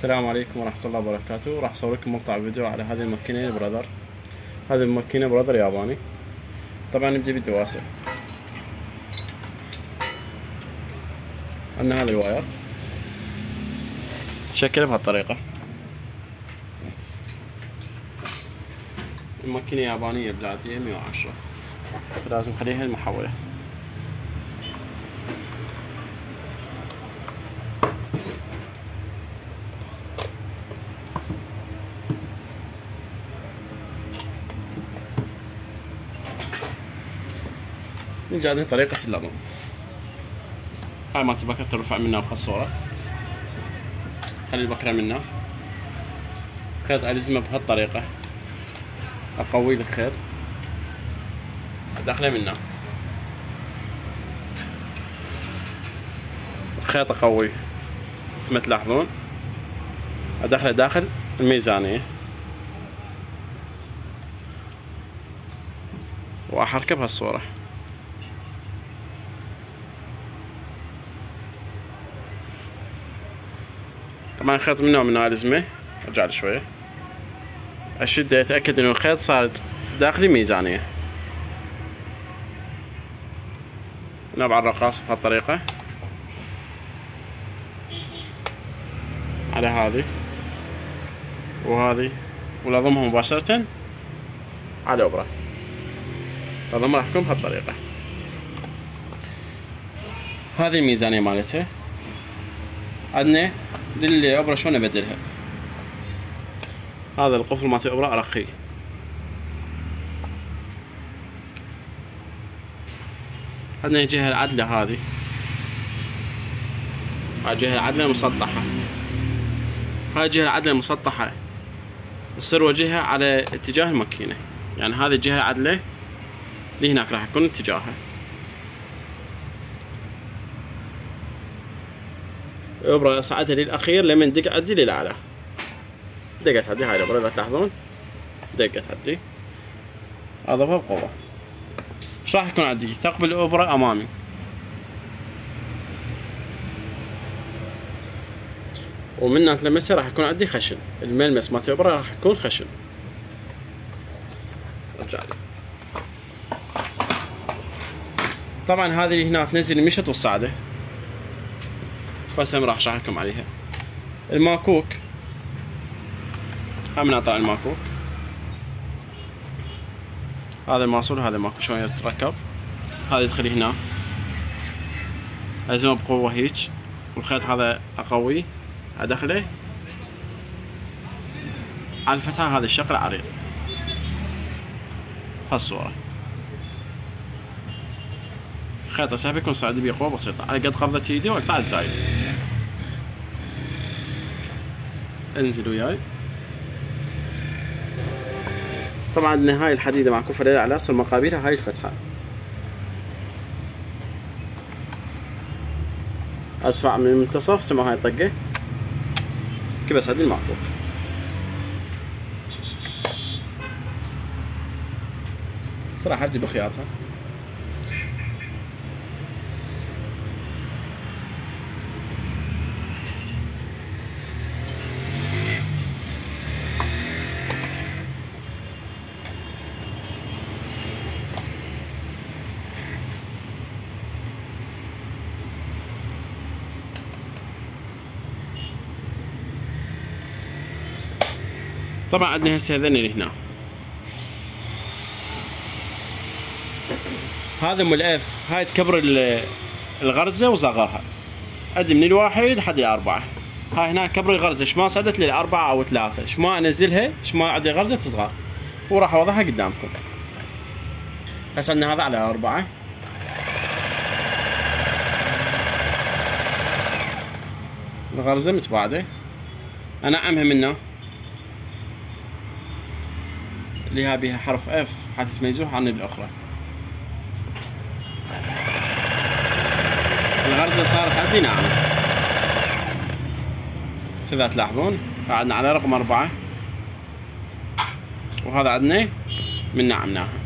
السلام عليكم ورحمة الله وبركاته. راح أصور لكم مقطع فيديو على هذه الماكينة البرادر. هذه الماكينة برادر ياباني. طبعا نبدأ بالدواسة. عندنا هذا الواير تشكله بهالطريقة. الماكينة يابانية بلادية 110، فلازم نخليها المحولة. نجي عندنا طريقة اللضم. هاي مالت البكرة ترفع منها بهالصورة، خلي البكرة منها. خيط ألزمه بهالطريقة، أقوي الخيط أدخله منها. الخيط أقوي مثل ما تلاحظون، أدخله داخل الميزانية وأحركه بهالصورة. طبعا الخيط من نوع من الألزمة، ارجع له شوية، اشده اتأكد انه الخيط صار داخل الميزانية. نبع الرقاص بهالطريقة على هذه وهذه، ولضمها مباشرة على الإبرة. لضمها راح يكون بهالطريقة. هذه الميزانية مالتها. عندنا للإبرة شلون أبدلها. هذا القفل مالت الإبرة أرخيه. عندنا الجهة العدلة، هذه الجهة العدلة المسطحة. هاي الجهة العدلة المسطحة تصير وجهها على اتجاه الماكينة، يعني هذه الجهة العدلة اللي هناك راح يكون اتجاهها. الإبرة أصعدها للأخير لمن دق عدي للأعلى. دقت عدي هاي الإبرة، إذا تلاحظون دقت عدي، أضربها بقوة. ايش راح يكون عندي؟ تقبل الإبرة أمامي، ومنها تلمسها راح يكون عندي خشن. الملمس مالت الإبرة راح يكون خشن. ارجع لي. طبعا هذه اللي هنا تنزل المشط والصعدة، بس هم راح اشرح لكم عليها. الماكوك، هم نقطع الماكوك. هذا الماسول وهذا الماكوك شلون يتركب. هذا يدخل هنا، ألزمه بقوة هيج، والخيط هذا أقوي أدخله على الفتحة هذا الشكل عريض هالصورة. خيط سهل يكون صعد بقوة بسيطة على قد قبضة ايدي واقطع الزايد. انزل وياي. طبعا عندنا هاي الحديدة معكوفة للأعلى، صار مقابلها هاي الفتحة. ادفع من المنتصف، سمعوا هاي الطقة كبس هذه المعكوف. صراحة ادي بخياطها. طبعا عندنا هسه هذين اللي هنا، هذا ام الاف. هاي تكبر الغرزة وصغرها، ادي من الواحد حد ال4. هاي هنا كبر الغرزة، شما صعدت لل4 او 3، شما انزلها، شما عندي غرزة تصغر، وراح اوضحها قدامكم. هسه عندنا هذا على 4. الغرزة متباعدة، انعمها منه اللي ها بها حرف اف حتى تميزوها عن الاخرى. الغرزة صارت عندي ناعمة، إذا تلاحظون قعدنا على رقم 4، وهذا عندنا من نعمناها.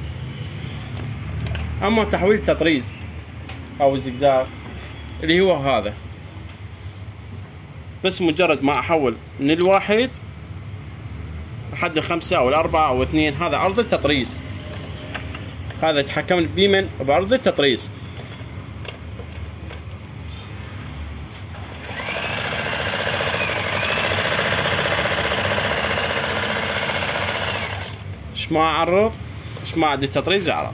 اما تحويل التطريز او الزقزاق اللي هو هذا، بس مجرد ما احول من الواحد لحد الخمسة او الاربعة او اثنين، هذا عرض التطريز. هذا يتحكم بمن؟ بعرض التطريز. ايش ما اعرض، ايش ما عندي التطريز يعرض.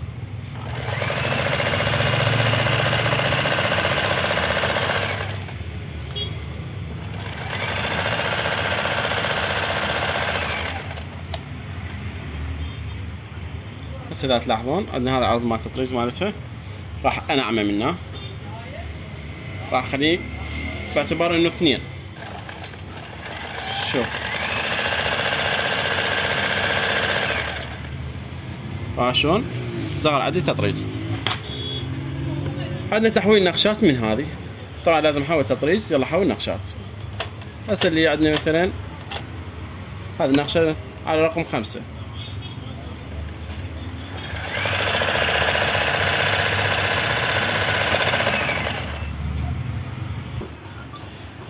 بس اذا تلاحظون عندنا هذا عرض مال التطريز مالتها، راح انعمه منه، راح اخليه باعتبار انه اثنين. شوف شلون صغر عندي تطريز. عندنا تحويل نقشات من هذه، طبعا لازم احول تطريز، يلا حول نقشات. بس اللي عندنا مثلا هذه النقشة على رقم 5.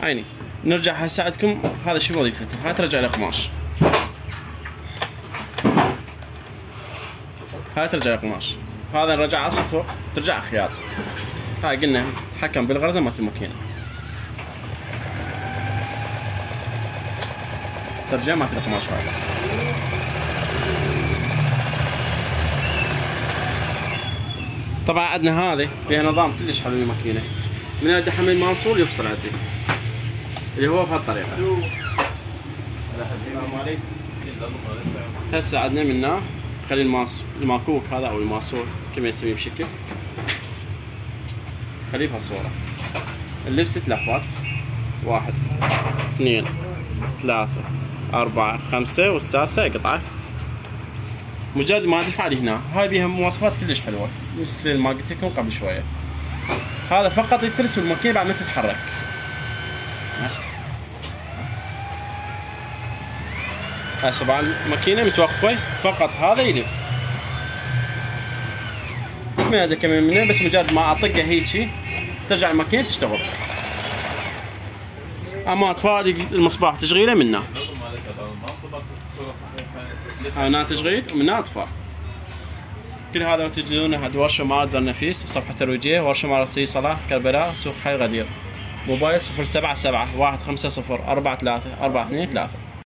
عيني نرجع هساعدكم. هذا شو وظيفته؟ هاي ترجع القماش، هاي ترجع القماش، هذا نرجع على صفر ترجع على خياط. هاي قلنا تحكم بالغرزة مالت الماكينة، ترجع مالت القماش. هاي طبعا عندنا هذه فيها نظام كلش حلو الماكينة، من عند حمل موصول يفصل عندي اللي هو بهالطريقة. السلام عليكم. هسه عندنا منه خلي الماكوك هذا او الماسور كما يسميه بشكل، خليه بهالصورة. اللبس 3 لفات، 1 2 3 4 5 والسادسة قطعة. مجرد ما ادفع لي هنا، هاي بيها مواصفات كلش حلوة مثل ما قلت لكم قبل شوية. هذا فقط يترس الماكينة بعد ما تتحرك. هسه بعد الماكينة متوقفة، فقط هذا يلف. من هذا كمان منه، بس مجرد ما اطقه هيجي ترجع الماكينة تشتغل. اما اطفاء المصباح تشغيله منه، هنا تشغيل ومنها اطفاء. كل هذا تجدونه هذه ورشة مال دار نفيس، صفحة ترويجية، ورشة مال سي صلاح كربلاء، سوق حي غدير. موبايل 077 150 43 42 3.